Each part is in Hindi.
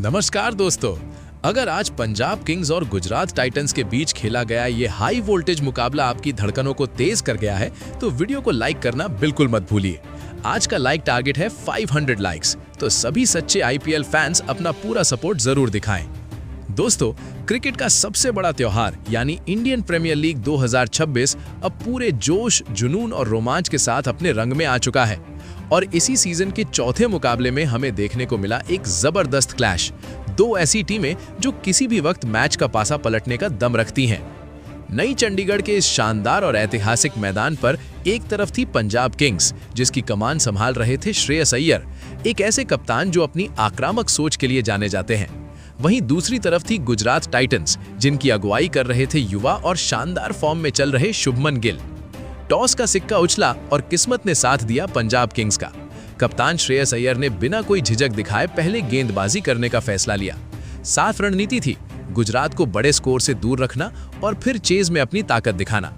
नमस्कार दोस्तों, अगर आज पंजाब किंग्स और गुजरात टाइटंस के बीच खेला गया ये हाई वोल्टेज मुकाबला आपकी धड़कनों को तेज कर गया है तो वीडियो को लाइक करना बिल्कुल मत भूलिए। आज का लाइक टारगेट है 500 लाइक्स, तो सभी सच्चे आईपीएल फैंस अपना पूरा सपोर्ट जरूर दिखाएं। दोस्तों, क्रिकेट का सबसे बड़ा त्योहार यानी इंडियन प्रीमियर लीग 2026 अब पूरे जोश, जुनून और रोमांच के साथ अपने रंग में आ चुका है और इसी सीजन के चौथे मुकाबले में हमें देखने को मिला एक जबरदस्त क्लैश। दो ऐसी टीमें जो किसी भी वक्त मैच का पासा पलटने का दम रखती हैं। नई चंडीगढ़ के इस शानदार और ऐतिहासिक मैदान पर एक तरफ थी पंजाब किंग्स, जिसकी कमान संभाल रहे थे श्रेयस अय्यर, एक ऐसे कप्तान जो अपनी आक्रामक सोच के लिए जाने जाते हैं। वहीं दूसरी तरफ थी गुजरात टाइटंस, जिनकी अगुवाई कर रहे थे युवा और शानदार फॉर्म में चल रहे शुभमन गिल। टॉस का सिक्का उछला और किस्मत ने साथ दिया पंजाब किंग्स का। कप्तान श्रेयस अय्यर ने बिना कोई झिझक दिखाए पहले गेंदबाजी करने का फैसला लिया। साफ रणनीति थी, गुजरात को बड़े स्कोर से दूर रखना और फिर चेज में अपनी ताकत दिखाना।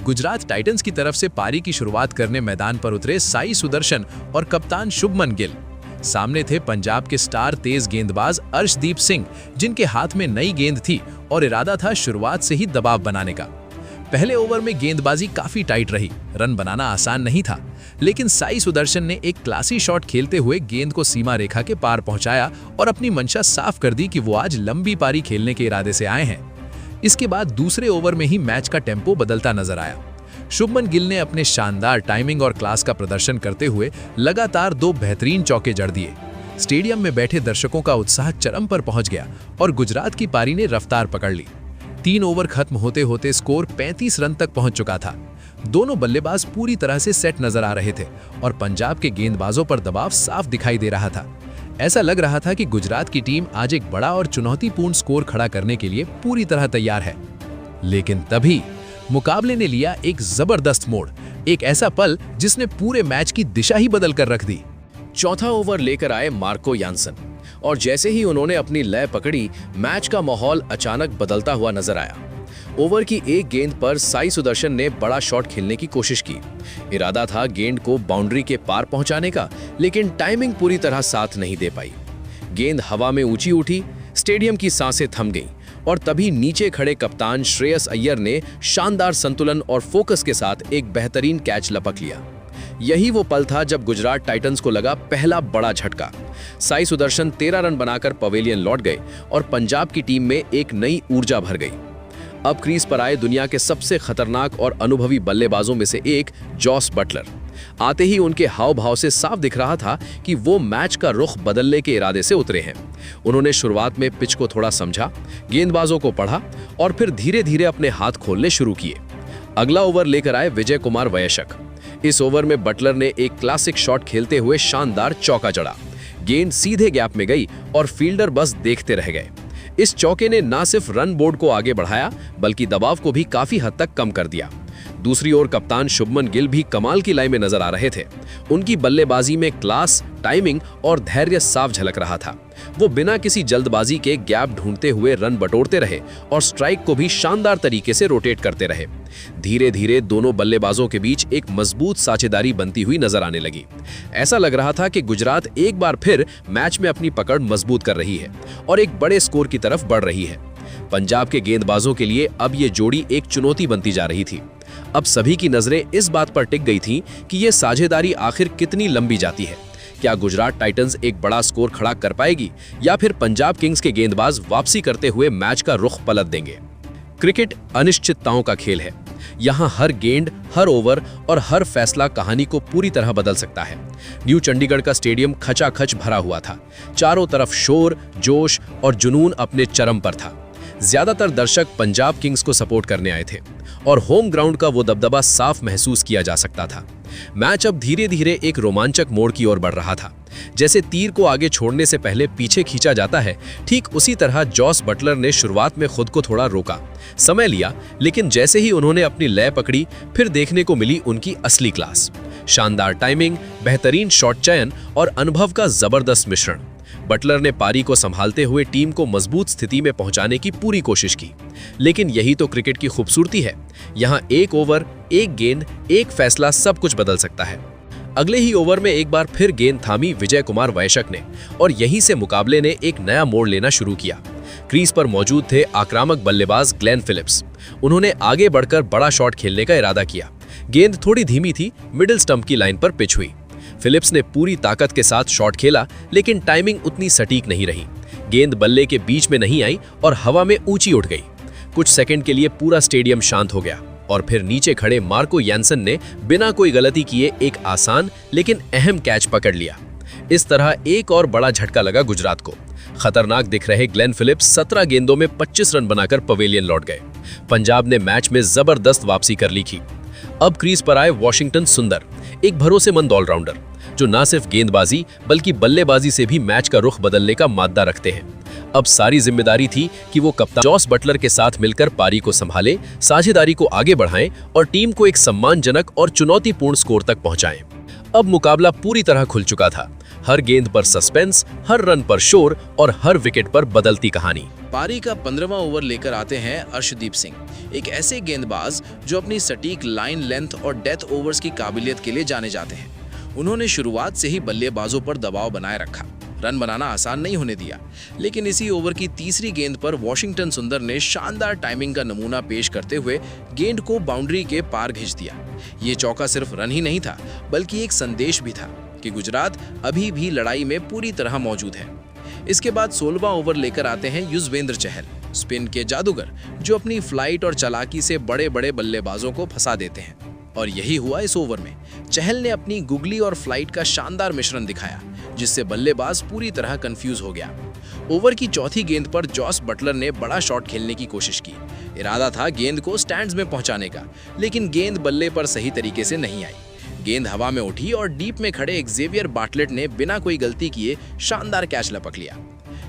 गुजरात टाइटंस की तरफ से पारी की शुरुआत करने मैदान पर उतरे साई सुदर्शन और कप्तान शुभमन गिल। सामने थे पंजाब के स्टार तेज गेंदबाज अर्शदीप सिंह, जिनके हाथ में नई गेंद थी और इरादा था शुरुआत से ही दबाव बनाने का। पहले ओवर में गेंदबाजी काफी टाइट रही, रन बनाना आसान नहीं था, लेकिन साई सुदर्शन ने एक क्लासी शॉट खेलते हुए गेंद को सीमा रेखा के पार पहुंचाया और अपनी मंशा साफ कर दी कि वो आज लंबी पारी खेलने के इरादे से आए हैं। इसके बाद दूसरे ओवर में ही मैच का टेम्पो बदलता नजर आया। शुभमन गिल ने अपने शानदार टाइमिंग और क्लास का प्रदर्शन करते हुए लगातार दो बेहतरीन चौके जड़ दिए। स्टेडियम में बैठे दर्शकों का उत्साह चरम पर पहुंच गया और गुजरात की पारी ने रफ्तार पकड़ ली। 3 ओवर खत्म होते होते स्कोर 35 रन तक पहुंच चुका था। दोनों बल्लेबाज पूरी तरह से सेट नजर आ रहे थे और पंजाब के गेंदबाजों पर दबाव साफ दिखाई दे रहा था। ऐसा लग रहा था कि गुजरात की टीम आज एक बड़ा और चुनौतीपूर्ण स्कोर खड़ा करने के लिए पूरी तरह तैयार है। लेकिन तभी मुकाबले ने लिया एक जबरदस्त मोड़, एक ऐसा पल जिसने पूरे मैच की दिशा ही बदल कर रख दी। चौथा ओवर लेकर आए मार्को यानसन और जैसे ही उन्होंने अपनी लय पकड़ी, मैच का माहौल अचानक बदलता हुआ नजर आया। ओवर की एक गेंद पर साई सुदर्शन ने बड़ा शॉट खेलने की कोशिश की। इरादा था गेंद को बाउंड्री के पार पहुंचाने का, लेकिन टाइमिंग पूरी तरह साथ नहीं दे पाई। गेंद हवा में ऊंची उठी, स्टेडियम की सांसें थम गईं और तभी नीचे खड़े कप्तान श्रेयस अय्यर ने शानदार संतुलन और फोकस के साथ एक बेहतरीन कैच लपक लिया। यही वो पल था जब गुजरात टाइटंस को लगा पहला बड़ा झटका। साई सुदर्शन 13 रन बनाकर पवेलियन लौट गए और पंजाब की टीम में एक नई ऊर्जा भर गई। अब क्रीज पर आए दुनिया के सबसे खतरनाक और अनुभवी बल्लेबाजों में से एक जॉस बटलर। आते ही उनके हाव भाव से साफ दिख रहा था कि वो मैच का रुख बदलने के इरादे से उतरे हैं। उन्होंने शुरुआत में पिच को थोड़ा समझा, गेंदबाजों को पढ़ा और फिर धीरे धीरे अपने हाथ खोलने शुरू किए। अगला ओवर लेकर आए विजय कुमार वयस्क। इस ओवर में बटलर ने एक क्लासिक शॉट खेलते हुए शानदार चौका जड़ा। गेंद सीधे गैप में गई और फील्डर बस देखते रह गए। इस चौके ने न सिर्फ रन बोर्ड को आगे बढ़ाया, बल्कि दबाव को भी काफी हद तक कम कर दिया। दूसरी ओर कप्तान शुभमन गिल भी कमाल की लय में नजर आ रहे थे। उनकी बल्लेबाजी में क्लास, टाइमिंग और धैर्य साफ झलक रहा था। वो बिना किसी जल्दबाजी के गैप ढूंढते हुए रन बटोरते रहे और स्ट्राइक को भी शानदार तरीके से रोटेट करते रहे। धीरे धीरे दोनों बल्लेबाजों के बीच एक मजबूत साझेदारी बनती हुई नजर आने लगी। ऐसा लग रहा था कि गुजरात एक बार फिर मैच में अपनी पकड़ मजबूत कर रही है और एक बड़े स्कोर की तरफ बढ़ रही है। पंजाब के गेंदबाजों के लिए अब ये जोड़ी एक चुनौती बनती जा रही थी। अब सभी की नजरें इस बात पर टिक गई थीं कि ये साझेदारी आखिर कितनी लंबी जाती है। क्या गुजरात टाइटंस एक बड़ा स्कोर खड़ा कर पाएगी या फिर पंजाब किंग्स के गेंदबाज वापसी करते हुए मैच का रुख पलट देंगे? क्रिकेट अनिश्चितताओं का खेल है। यहाँ हर गेंद, हर ओवर और हर फैसला कहानी को पूरी तरह बदल सकता है। न्यू चंडीगढ़ का स्टेडियम खचाखच भरा हुआ था। चारों तरफ शोर, जोश और जुनून अपने चरम पर था। ज्यादातर दर्शक पंजाब किंग्स को सपोर्ट करने आए थे और होम ग्राउंड का वो दबदबा साफ महसूस किया जा सकता था। मैच अब धीरे धीरे एक रोमांचक मोड़ की ओर बढ़ रहा था। जैसे तीर को आगे छोड़ने से पहले पीछे खींचा जाता है, ठीक उसी तरह जॉस बटलर ने शुरुआत में खुद को थोड़ा रोका, समय लिया, लेकिन जैसे ही उन्होंने अपनी लय पकड़ी, फिर देखने को मिली उनकी असली क्लास। शानदार टाइमिंग, बेहतरीन शॉट चयन और अनुभव का जबरदस्त मिश्रण। बटलर ने पारी को संभालते हुए टीम को मजबूत स्थिति में पहुंचाने की पूरी कोशिश की। लेकिन यही तो क्रिकेट की खूबसूरती है। यहाँ एक ओवर, एक गेंद, एक फैसला सब कुछ बदल सकता है। अगले ही ओवर में एक बार फिर गेंद थामी विजय कुमार वैशक ने और यहीं से मुकाबले ने एक नया मोड़ लेना शुरू किया। क्रीज पर मौजूद थे आक्रामक बल्लेबाज ग्लेन फिलिप्स। उन्होंने आगे बढ़कर बड़ा शॉट खेलने का इरादा किया। गेंद थोड़ी धीमी थी, मिडिल स्टंप की लाइन पर पिच हुई। फिलिप्स ने पूरी ताकत के साथ शॉट खेला, लेकिन टाइमिंग उतनी सटीक नहीं रही। गेंद बल्ले के बीच में नहीं आई और हवा में ऊंची उठ गई। कुछ सेकंड के लिए पूरा स्टेडियम शांत हो गया और फिर नीचे खड़े मार्को यानसन ने बिना कोई गलती किए एक आसान लेकिन अहम कैच पकड़ लिया। इस तरह एक और बड़ा झटका लगा गुजरात को। खतरनाक दिख रहे ग्लेन फिलिप्स 17 गेंदों में 25 रन बनाकर पवेलियन लौट गए। पंजाब ने मैच में जबरदस्त वापसी कर ली थी। अब क्रीज पर आए वॉशिंगटन सुंदर, एक भरोसेमंद ऑलराउंडर जो न सिर्फ गेंदबाजी बल्कि बल्लेबाजी से भी मैच का रुख बदलने का माद्दा रखते हैं। अब सारी जिम्मेदारी थी कि वो कप्तान जॉस बटलर के साथ मिलकर पारी को संभालें, साझेदारी को आगे बढ़ाएं और टीम को एक सम्मानजनक और चुनौतीपूर्ण स्कोर तक पहुंचाएं। अब मुकाबला पूरी तरह खुल चुका था। हर गेंद पर सस्पेंस, हर रन पर शोर और हर विकेट पर बदलती कहानी। पारी का 15वां ओवर लेकर आते हैं अर्शदीप सिंह, एक ऐसे गेंदबाज जो अपनी सटीक लाइन लेंथ और डेथ ओवर्स की काबिलियत के लिए जाने जाते हैं। उन्होंने शुरुआत से ही बल्लेबाजों पर दबाव बनाए रखा, रन बनाना आसान नहीं होने दिया। लेकिन इसी ओवर की तीसरी गेंद पर वॉशिंगटन सुंदर ने शानदार टाइमिंग का नमूना पेश करते हुए गेंद को बाउंड्री के पार खींच दिया। ये चौका सिर्फ रन ही नहीं था, बल्कि एक संदेश भी था कि गुजरात अभी भी लड़ाई में पूरी तरह मौजूद है। इसके बाद 16वां ओवर लेकर आते हैं युजवेंद्र चहल, स्पिन के जादूगर जो अपनी फ्लाइट और चालाकी से बड़े बड़े बल्लेबाजों को फंसा देते हैं। और यही हुआ इस ओवर में। चहल ने अपनी गुगली और फ्लाइट का शानदार मिश्रण दिखाया, जिससे बल्लेबाज पूरी तरह कंफ्यूज हो गया। ओवर की चौथी गेंद पर जॉस बटलर ने बड़ा शॉट खेलने की कोशिश की। इरादा था गेंद को स्टैंड्स में पहुंचाने का, लेकिन गेंद बल्ले पर सही तरीके से नहीं आई। गेंद हवा में उठी और डीप में खड़े एक्जेवियर बार्टलेट ने बिना कोई गलती किए शानदार कैच लपक लिया।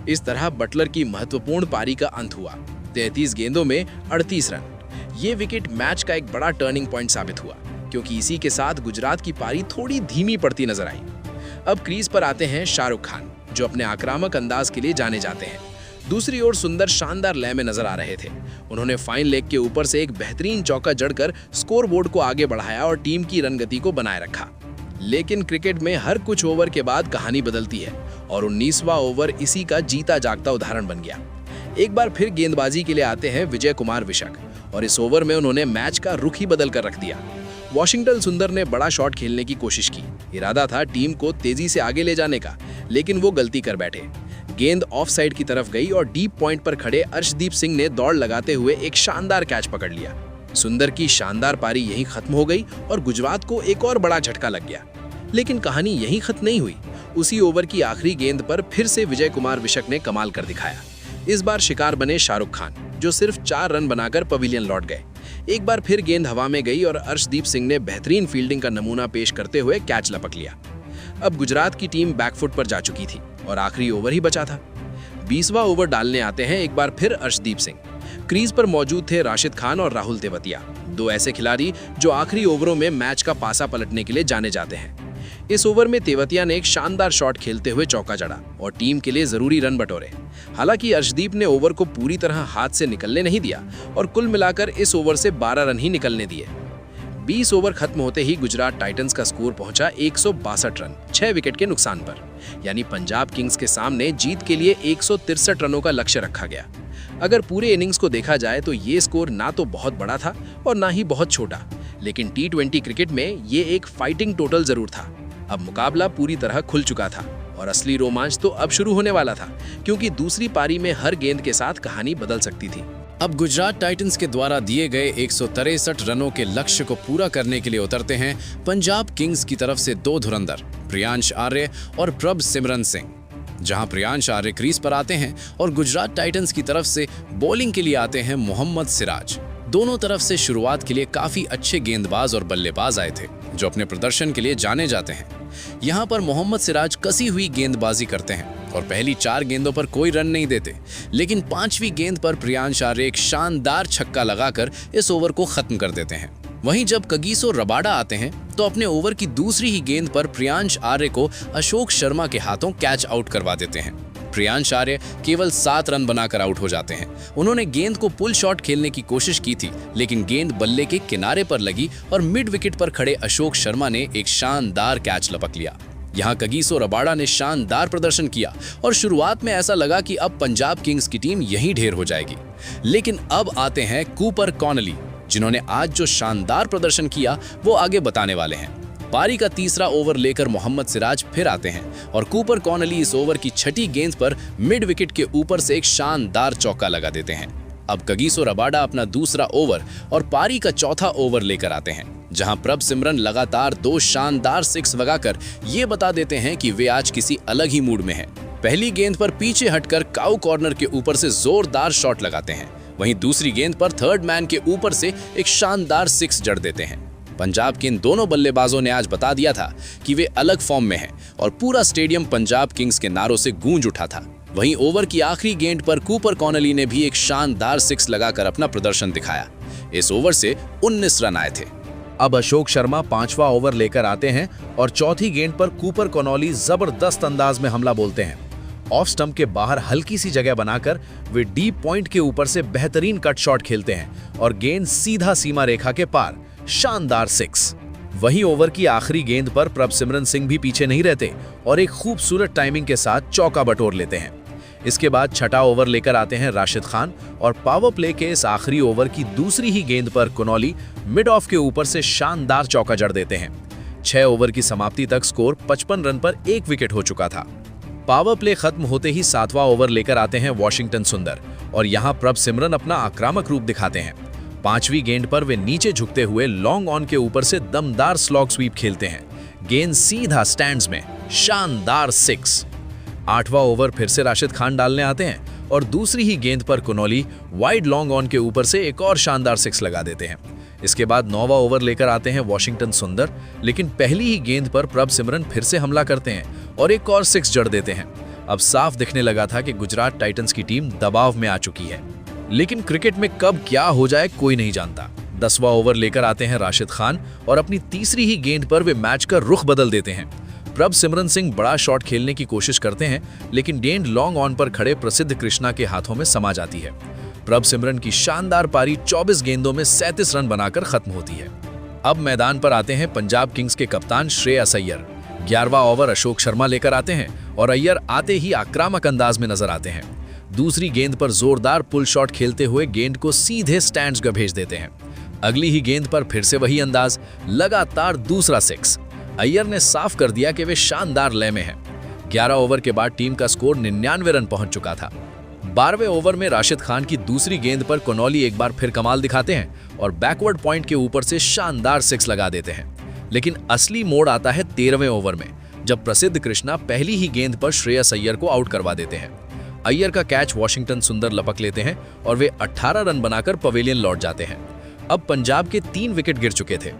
इस तरह बटलर की महत्वपूर्ण पारी का अंत हुआ। 33 गेंदों में 38 रन। ये विकेट मैच का एक बड़ा टर्निंग पॉइंट साबित हुआ, क्योंकि इसी के साथ गुजरात की पारी थोड़ी धीमी पड़ती नजर आई। अब क्रीज पर आते हैं शाहरुख खान, जो अपने आक्रामक अंदाज के लिए जाने जाते हैं। दूसरी ओर सुंदर शानदार लय में नजर आ रहे थे। उन्होंने फाइन लेग के ऊपर से एक बेहतरीन चौका जड़कर स्कोरबोर्ड को आगे बढ़ाया और टीम की रनगति को बनाए रखा। लेकिन क्रिकेट में हर कुछ ओवर के बाद कहानी बदलती है और 19वां ओवर इसी का जीता जागता उदाहरण बन गया। एक बार फिर गेंदबाजी के लिए आते हैं विजय कुमार विशक और इस ओवर में उन्होंने मैच का रुख ही बदल कर रख दिया। वॉशिंगटन सुंदर ने बड़ा शॉट खेलने की कोशिश की। इरादा था टीम को तेजी से आगे ले जाने का, लेकिन वो गलती कर बैठे। गेंद ऑफ साइड की तरफ गई और डीप पॉइंट पर खड़े अर्शदीप सिंह ने दौड़ लगाते हुए एक शानदार कैच पकड़ लिया। सुंदर की शानदार पारी यहीं खत्म हो गई और गुजरात को एक और बड़ा झटका लग गया। लेकिन कहानी यहीं खत्म नहीं हुई। उसी ओवर की आखिरी गेंद पर फिर से विजय कुमार विशक ने कमाल कर दिखाया। इस बार शिकार बने शाहरुख खान, जो सिर्फ 4 रन बनाकर पवेलियन लौट गए। एक बार फिर गेंद हवा में गई और अर्शदीप सिंह ने बेहतरीन फील्डिंग का नमूना पेश करते हुए कैच लपक लिया। अब गुजरात की टीम बैकफुट पर जा चुकी थी और आखिरी ओवर ही बचा था। 20वां ओवर डालने आते हैं एक बार फिर अर्शदीप सिंह। क्रीज पर मौजूद थे राशिद खान और राहुल तेवतिया, 2 ऐसे खिलाड़ी जो आखिरी ओवरों में मैच का पासा पलटने के लिए जाने जाते हैं। इस ओवर में तेवतिया ने एक शानदार शॉट खेलते हुए चौका जड़ा और टीम के लिए जरूरी रन बटोरे। हालांकि अर्शदीप ने ओवर को पूरी तरह हाथ से निकलने नहीं दिया और कुल मिलाकर इस ओवर से 12 रन ही निकलने दिए। 20 ओवर खत्म होते ही गुजरात टाइटंस का स्कोर पहुंचा 162 रन 6 विकेट के नुकसान पर। यानी पंजाब किंग्स के सामने जीत के लिए 163 रनों का लक्ष्य रखा गया। अगर पूरे इनिंग्स को देखा जाए तो ये स्कोर ना तो बहुत बड़ा था और ना ही बहुत छोटा, लेकिन T20 क्रिकेट में ये एक फाइटिंग टोटल जरूर था। अब मुकाबला पूरी तरह खुल चुका था और असली रोमांच तो अब शुरू होने वाला था, क्योंकि दूसरी पारी में हर गेंद के साथ कहानी बदल सकती थी। अब गुजरात टाइटंस के द्वारा दिए गए 163 रनों के लक्ष्य को पूरा करने के लिए उतरते हैं पंजाब किंग्स की तरफ से 2 धुरंधर, प्रियांश आर्य और प्रभ सिमरन सिंह। जहां प्रियांश आर्य क्रीज पर आते हैं और गुजरात टाइटंस की तरफ से बॉलिंग के लिए आते हैं मोहम्मद सिराज। दोनों तरफ से शुरुआत के लिए काफी अच्छे गेंदबाज और बल्लेबाज आए थे, जो अपने प्रदर्शन के लिए जाने जाते हैं। यहाँ पर मोहम्मद सिराज कसी हुई गेंदबाजी करते हैं और पहली 4 गेंदों पर कोई रन नहीं देते, लेकिन 5वीं गेंद पर प्रियांश आर्य एक शानदार छक्का लगाकर इस ओवर को खत्म कर देते हैं। वहीं जब कगिसो रबाडा आते हैं तो अपने ओवर की दूसरी ही गेंद पर प्रियांश आर्य को अशोक शर्मा के हाथों कैच आउट करवा देते हैं। श्रेयांश आर्य केवल 7 रन बनाकर आउट हो जाते हैं। उन्होंने गेंद को पुल शॉट खेलने की कोशिश की थी, लेकिन गेंद बल्ले के किनारे पर लगी और मिड विकेट पर खड़े अशोक शर्मा ने एक शानदार कैच लपक लिया। यहाँ कगिसो रबाडा ने शानदार प्रदर्शन किया और शुरुआत में ऐसा लगा कि अब पंजाब किंग्स की टीम यहीं ढेर हो जाएगी। लेकिन अब आते हैं कूपर कॉनली, जिन्होंने आज जो शानदार प्रदर्शन किया वो आगे बताने वाले हैं। पारी का तीसरा ओवर लेकर मोहम्मद सिराज फिर आते हैं और कूपर कॉनली इस ओवर की छठी गेंद पर मिड विकेट के ऊपर से एक शानदार चौका लगा देते हैं। अब कगिसो रबाडा अपना दूसरा ओवर और पारी का चौथा ओवर लेकर आते हैं, जहां प्रभ सिमरन लगातार 2 शानदार 6 लगाकर ये बता देते हैं कि वे आज किसी अलग ही मूड में हैं। पहली गेंद पर पीछे हटकर काउ कॉर्नर के ऊपर से जोरदार शॉट लगाते हैं, वहीं दूसरी गेंद पर थर्ड मैन के ऊपर से एक शानदार 6 जड़ देते हैं। पंजाब के इन दोनों बल्लेबाजों ने आज बता दिया था कि वे अलग फॉर्म में हैं और पूरा स्टेडियम पंजाब किंग्स के नारों से गूंज उठा था। वहीं ओवर की आखिरी गेंद पर कूपर कॉनली ने भी एक शानदार 6 लगाकर अपना प्रदर्शन दिखाया। इस ओवर से 19 रन आए थे। अब अशोक शर्मा 5वां ओवर लेकर आते हैं और चौथी गेंद पर कूपर कॉनली जबरदस्त अंदाज में हमला बोलते हैं। ऑफ स्टंप के बाहर हल्की सी जगह बनाकर वे डीप पॉइंट के ऊपर से बेहतरीन कट शॉट खेलते हैं और गेंद सीधा सीमा रेखा के पार, शानदार 6। वहीं ओवर की आखिरी गेंद पर प्रभ सिमरन सिंह भी पीछे नहीं रहते और एक खूबसूरत टाइमिंग के साथ चौका बटोर लेते हैं। इसके बाद छठा ओवर लेकर आते हैं राशिद खान और पावर प्ले के इस आखिरी ओवर की दूसरी ही गेंद पर कॉनली मिड ऑफ के ऊपर से शानदार चौका जड़ देते हैं। 6 ओवर की समाप्ति तक स्कोर 55 रन पर 1 विकेट हो चुका था। पावर प्ले खत्म होते ही 7वां ओवर लेकर आते हैं वॉशिंगटन सुंदर और यहां प्रभ सिमरन अपना आक्रामक रूप दिखाते हैं। 5वीं गेंद पर वे नीचे झुकते हुए लॉन्ग ऑन के ऊपर से दमदार स्लॉग स्वीप खेलते हैं। गेंद सीधा स्टैंड्स में, शानदार 6। 8वां ओवर फिर से राशिद खान डालने आते हैं और दूसरी ही गेंद पर कॉनली वाइड लॉन्ग ऑन के ऊपर से एक और शानदार 6 लगा देते हैं। इसके बाद 9वां ओवर लेकर आते हैं वॉशिंगटन सुंदर, लेकिन पहली ही गेंद पर प्रभ सिमरन फिर से हमला करते हैं और एक और 6 जड़ देते हैं। अब साफ दिखने लगा था कि गुजरात टाइटंस की टीम दबाव में आ चुकी है, लेकिन क्रिकेट में कब क्या हो जाए कोई नहीं जानता। 10वां ओवर लेकर आते हैं राशिद खान और अपनी तीसरी ही गेंद पर वे मैच का रुख बदल देते हैं। प्रभ सिमरन सिंह बड़ा शॉट खेलने की कोशिश करते हैं, लेकिन गेंद लॉन्ग ऑन पर खड़े प्रसिद्ध कृष्णा के हाथों में समा जाती है। प्रभ सिमरन की शानदार पारी 24 गेंदों में 37 रन बनाकर खत्म होती है। अब मैदान पर आते हैं पंजाब किंग्स के कप्तान श्रेयस अय्यर। 11वां ओवर अशोक शर्मा लेकर आते हैं और अय्यर आते ही आक्रामक अंदाज में नजर आते हैं। दूसरी गेंद पर जोरदार पुल शॉट खेलते हुए गेंद को सीधे स्टैंड्स पर भेज देते हैं। अगली ही गेंद पर फिर से वही अंदाज, लगातार दूसरा 6। अय्यर ने साफ कर दिया कि वे शानदार लय में हैं। 11 ओवर के बाद टीम का स्कोर 99 रन पहुंच चुका था। 12वें ओवर में राशिद खान की दूसरी गेंद पर कॉनली एक बार फिर कमाल दिखाते हैं और बैकवर्ड पॉइंट के ऊपर से शानदार 6 लगा देते हैं। लेकिन असली मोड़ आता है 13वें ओवर में, जब प्रसिद्ध कृष्णा पहली ही गेंद पर श्रेयस अय्यर को आउट करवा देते हैं। अय्यर का कैच वॉशिंगटन सुंदर लपक लेते हैं और वे 18 रन बनाकर पवेलियन लौट जाते हैं। अब पंजाब के 3 विकेट गिर चुके थे।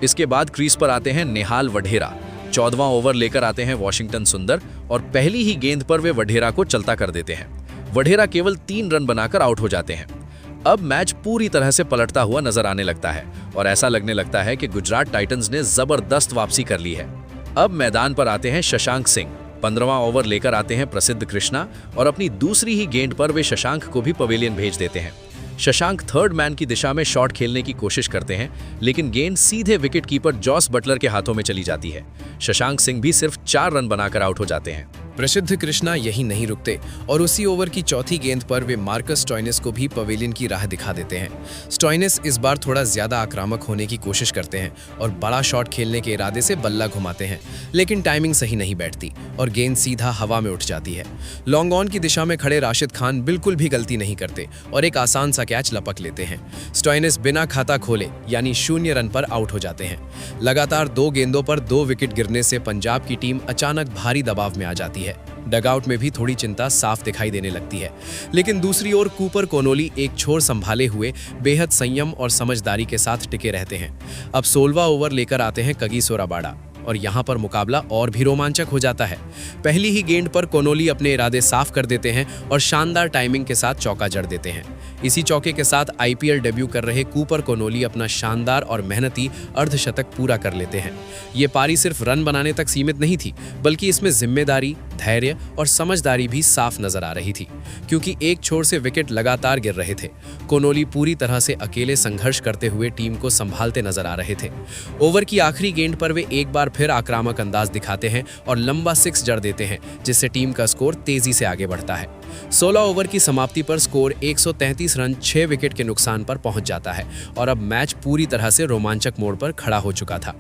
इसके बाद क्रीज पर आते हैं नेहाल वढेरा। 14वां ओवर लेकर आते हैं वॉशिंगटन सुंदर और पहली ही गेंद पर वे वढेरा को चलता कर देते हैं। वढेरा केवल 3 रन बनाकर आउट हो जाते हैं। अब मैच पूरी तरह से पलटता हुआ नजर आने लगता है और ऐसा लगने लगता है कि गुजरात टाइटंस ने जबरदस्त वापसी कर ली है। अब मैदान पर आते हैं शशांक सिंह। 15वां ओवर लेकर आते हैं प्रसिद्ध कृष्णा और अपनी दूसरी ही गेंद पर वे शशांक को भी पवेलियन भेज देते हैं। शशांक थर्ड मैन की दिशा में शॉट खेलने की कोशिश करते हैं, लेकिन गेंद सीधे विकेट कीपर जॉस बटलर के हाथों में चली जाती है। शशांक सिंह भी सिर्फ 4 रन बनाकर आउट हो जाते हैं। प्रसिद्ध कृष्णा यही नहीं रुकते और उसी ओवर की चौथी गेंद पर वे मार्कस स्टोइनिस को भी पवेलियन की राह दिखा देते हैं। स्टोइनिस इस बार थोड़ा ज्यादा आक्रामक होने की कोशिश करते हैं और बड़ा शॉट खेलने के इरादे से बल्ला घुमाते हैं, लेकिन टाइमिंग सही नहीं बैठती और गेंद सीधा हवा में उठ जाती है। लॉन्ग ऑन की दिशा में खड़े राशिद खान बिल्कुल भी गलती नहीं करते और एक आसान सा कैच लपक लेते हैं। स्टोइनिस बिना खाता खोले यानी 0 रन पर आउट हो जाते हैं। लगातार 2 गेंदों पर 2 विकेट गिरने से पंजाब की टीम अचानक भारी दबाव में आ जाती है। डगआउट में भी थोड़ी चिंता साफ दिखाई देने लगती है, लेकिन दूसरी ओर कूपर कॉनली एक छोर संभाले हुए बेहद संयम और समझदारी के साथ टिके रहते हैं। अब 16वां ओवर लेकर आते हैं कगिसो रबाडा और यहाँ पर मुकाबला और भी रोमांचक हो जाता है। पहली ही गेंद पर कॉनली अपने इरादे साफ कर देते हैं और शानदार टाइमिंग के साथ चौका जड़ देते हैं। इसी चौके के साथ आईपीएल डेब्यू कर रहे कूपर कॉनली अपना शानदार और मेहनती अर्धशतक पूरा कर लेते हैं। ये पारी सिर्फ रन बनाने तक सीमित नहीं थी, बल्कि इसमें जिम्मेदारी, धैर्य और समझदारी भी साफ नजर आ रही थी, क्योंकि एक छोर से विकेट लगातार गिर रहे थे। कोनोली पूरी तरह से अकेले संघर्ष करते हुए टीम को संभालते नजर आ रहे थे। ओवर की आखिरी गेंद पर वे एक बार फिर आक्रामक अंदाज दिखाते हैं और लंबा 6 जड़ देते हैं, जिससे टीम का स्कोर तेजी से आगे बढ़ता है। 16 ओवर की समाप्ति पर स्कोर 133 रन 6 विकेट के नुकसान पर पहुंच जाता है और अब मैच पूरी तरह से रोमांचक मोड़ पर खड़ा हो चुका था।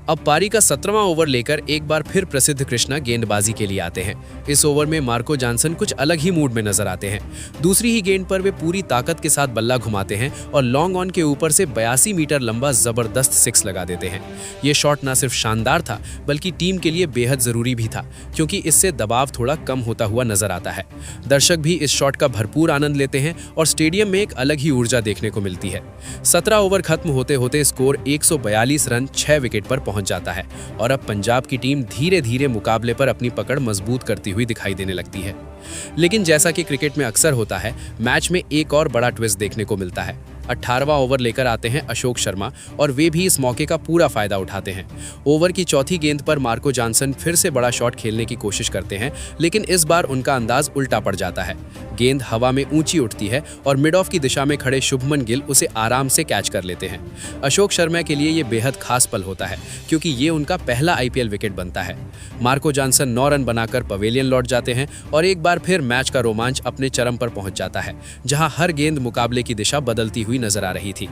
अब पारी का 17वां ओवर लेकर एक बार फिर प्रसिद्ध कृष्णा गेंदबाजी के लिए आते हैं। इस ओवर में मार्को जॉनसन कुछ अलग ही मूड में नजर आते हैं। दूसरी ही गेंद पर वे पूरी ताकत के साथ बल्ला घुमाते हैं और लॉन्ग ऑन के ऊपर से 82 मीटर लंबा जबरदस्त 6 लगा देते हैं। ये शॉट न सिर्फ शानदार था बल्कि टीम के लिए बेहद जरूरी भी था, क्योंकि इससे दबाव थोड़ा कम होता हुआ नजर आता है। दर्शक भी इस शॉट का भरपूर आनंद लेते हैं और स्टेडियम में एक अलग ही ऊर्जा देखने को मिलती है। 17 ओवर खत्म होते होते स्कोर 142 रन 6 विकेट पर पहुंच जाता है और अब पंजाब की टीम धीरे धीरे मुकाबले पर अपनी पकड़ मजबूत करती हुई दिखाई देने लगती है। लेकिन जैसा कि क्रिकेट में अक्सर होता है, मैच में एक और बड़ा ट्विस्ट देखने को मिलता है। 18वां ओवर लेकर आते हैं अशोक शर्मा और वे भी इस मौके का पूरा फायदा उठाते हैं। ओवर की चौथी गेंद पर मार्को जॉनसन फिर से बड़ा शॉट खेलने की कोशिश करते हैं, लेकिन इस बार उनका अंदाज उल्टा पड़ जाता है। गेंद हवा में ऊंची उठती है और मिड ऑफ की दिशा में खड़े शुभमन गिल उसे आराम से कैच कर लेते हैं। अशोक शर्मा के लिए ये बेहद खास पल होता है, क्योंकि ये उनका पहला IPL विकेट बनता है। मार्को जॉनसन 9 रन बनाकर पवेलियन लौट जाते हैं और एक बार फिर मैच का रोमांच अपने चरम पर पहुंच जाता है, जहां हर गेंद मुकाबले की दिशा बदलती हुई नजर आ रही थी।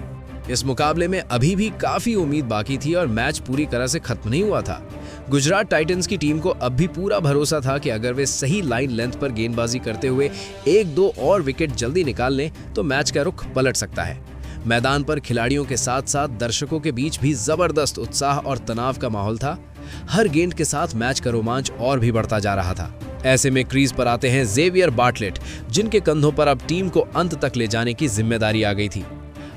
इस मुकाबले में अभी भी काफी उम्मीद बाकी थी और मैच पूरी तरह से खत्म नहीं हुआ था। गुजरात टाइटंस की टीम को अब भी पूरा भरोसा था कि अगर वे सही लाइन लेंथ पर गेंदबाजी करते हुए 1-2 और विकेट जल्दी निकाल लें तो मैच का रुख पलट सकता है। मैदान पर खिलाड़ियों के साथ साथ दर्शकों के बीच भी जबरदस्त उत्साह और तनाव का माहौल था। हर गेंद के साथ मैच का रोमांच और भी बढ़ता जा रहा था। ऐसे में क्रीज पर आते हैं जेवियर बार्टलेट, जिनके कंधों पर अब टीम को अंत तक ले जाने की जिम्मेदारी आ गई थी।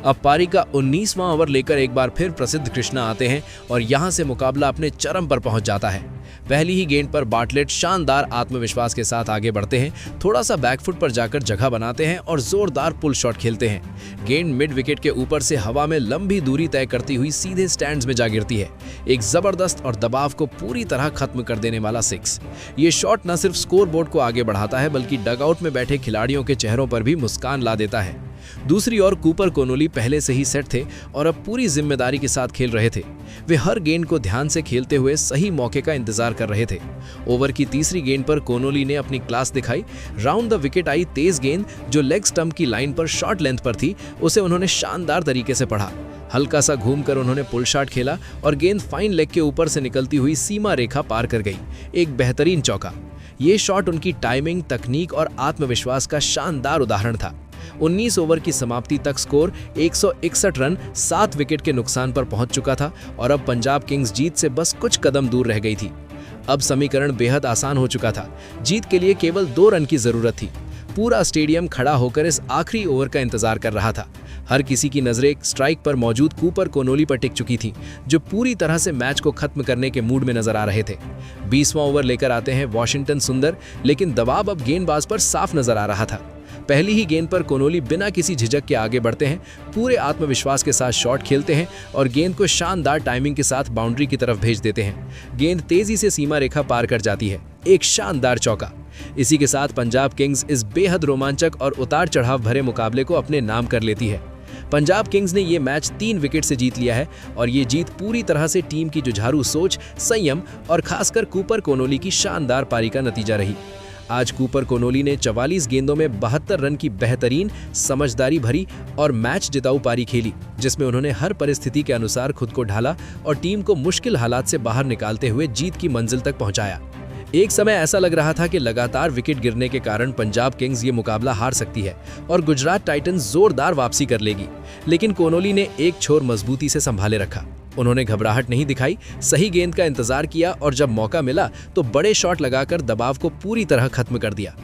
अब पारी का 19वां ओवर लेकर एक बार फिर प्रसिद्ध कृष्णा आते हैं और यहां से मुकाबला अपने चरम पर पहुंच जाता है। पहली ही गेंद पर बार्टलेट शानदार आत्मविश्वास के साथ आगे बढ़ते हैं, थोड़ा सा बैकफुट पर जाकर जगह बनाते हैं और जोरदार पुल शॉट खेलते हैं। गेंद मिड विकेट के ऊपर से हवा में लंबी दूरी तय करती हुई सीधे स्टैंड्स में जा गिरती है। एक जबरदस्त और दबाव को पूरी तरह खत्म कर देने वाला 6। ये शॉट न सिर्फ स्कोरबोर्ड को आगे बढ़ाता है बल्कि डगआउट में बैठे खिलाड़ियों के चेहरों पर भी मुस्कान ला देता है। दूसरी ओर कूपर कोनोली पहले से ही सेट थे और अब पूरी जिम्मेदारी के साथ खेल रहे थे। वे हर गेंद को ध्यान से खेलते हुए सही मौके का इंतजार कर रहे थे। ओवर की तीसरी गेंद पर कोनोली ने अपनी क्लास दिखाई। राउंड द विकेट आई तेज गेंद जो लेग स्टंप की लाइन पर शॉर्ट लेंथ पर थी, उसे उन्होंने शानदार तरीके से पढ़ा। हल्का सा घूमकर उन्होंने पुल शॉट खेला और गेंद फाइन लेग के ऊपर से निकलती हुई सीमा रेखा पार कर गई। एक बेहतरीन चौका। ये शॉट उनकी टाइमिंग, तकनीक और आत्मविश्वास का शानदार उदाहरण था। 19 ओवर की समाप्ति तक स्कोर 161 रन 7 विकेट के नुकसान पर पहुंच चुका था और अब पंजाब किंग्स जीत से बस कुछ कदम दूर रह गई थी। अब समीकरण बेहद आसान हो चुका था। जीत के लिए केवल 2 रन की जरूरत थी। पूरा स्टेडियम खड़ा होकर इस आखिरी ओवर का इंतजार कर रहा था। हर किसी की नजरें स्ट्राइक पर मौजूद कूपर कोनोली पर टिक चुकी थी, जो पूरी तरह से मैच को खत्म करने के मूड में नजर आ रहे थे। 20वां ओवर लेकर आते हैं वॉशिंगटन सुंदर, लेकिन दबाव अब गेंदबाज पर साफ नजर आ रहा था। पहली ही गेंद पर कोनोली बिना किसी झिझक के आगे बढ़ते हैं, पूरे आत्मविश्वास के साथ शॉट खेलते हैं और गेंद को शानदार टाइमिंग के साथ बाउंड्री की तरफ भेज देते हैं। गेंद तेजी से सीमा रेखा पार कर जाती है। एक शानदार चौका। इसी के साथ पंजाब किंग्स इस बेहद रोमांचक और उतार चढ़ाव भरे मुकाबले को अपने नाम कर लेती है। पंजाब किंग्स ने ये मैच 3 विकेट से जीत लिया है और ये जीत पूरी तरह से टीम की जुझारू सोच, संयम और खासकर कूपर कोनोली की शानदार पारी का नतीजा रही। आज कूपर कोनोली ने 44 गेंदों में 72 रन की बेहतरीन, समझदारी भरी और मैच जिताऊ पारी खेली, जिसमें उन्होंने हर परिस्थिति के अनुसार खुद को ढाला और टीम को मुश्किल हालात से बाहर निकालते हुए जीत की मंजिल तक पहुंचाया। एक समय ऐसा लग रहा था कि लगातार विकेट गिरने के कारण पंजाब किंग्स ये मुकाबला हार सकती है और गुजरात टाइटंस जोरदार वापसी कर लेगी, लेकिन कोनोली ने एक छोर मजबूती से संभाले रखा। उन्होंने घबराहट नहीं दिखाई, सही गेंद का इंतजार किया और जब मौका मिला तो बड़े शॉट लगाकर दबाव को पूरी तरह खत्म कर दिया।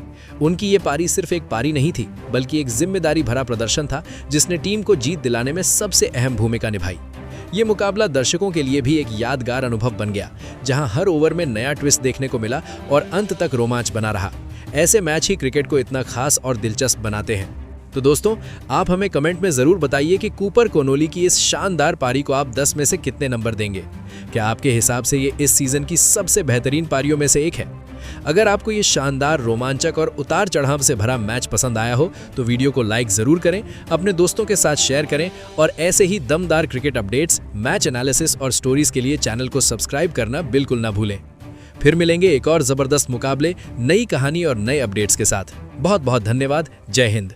उनकी ये पारी सिर्फ एक पारी नहीं थी, बल्कि एक जिम्मेदारी भरा प्रदर्शन था जिसने टीम को जीत दिलाने में सबसे अहम भूमिका निभाई। ये मुकाबला दर्शकों के लिए भी एक यादगार अनुभव बन गया, जहां हर ओवर में नया ट्विस्ट देखने को मिला और अंत तक रोमांच बना रहा। ऐसे मैच ही क्रिकेट को इतना खास और दिलचस्प बनाते हैं। तो दोस्तों, आप हमें कमेंट में जरूर बताइए कि कूपर कोनोली की इस शानदार पारी को आप 10 में से कितने नंबर देंगे। क्या आपके हिसाब से ये इस सीजन की सबसे बेहतरीन पारियों में से एक है? अगर आपको ये शानदार, रोमांचक और उतार चढ़ाव से भरा मैच पसंद आया हो तो वीडियो को लाइक जरूर करें, अपने दोस्तों के साथ शेयर करें और ऐसे ही दमदार क्रिकेट अपडेट्स, मैच एनालिसिस और स्टोरीज के लिए चैनल को सब्सक्राइब करना बिल्कुल ना भूलें। फिर मिलेंगे एक और जबरदस्त मुकाबले, नई कहानी और नए अपडेट्स के साथ। बहुत बहुत धन्यवाद। जय हिंद।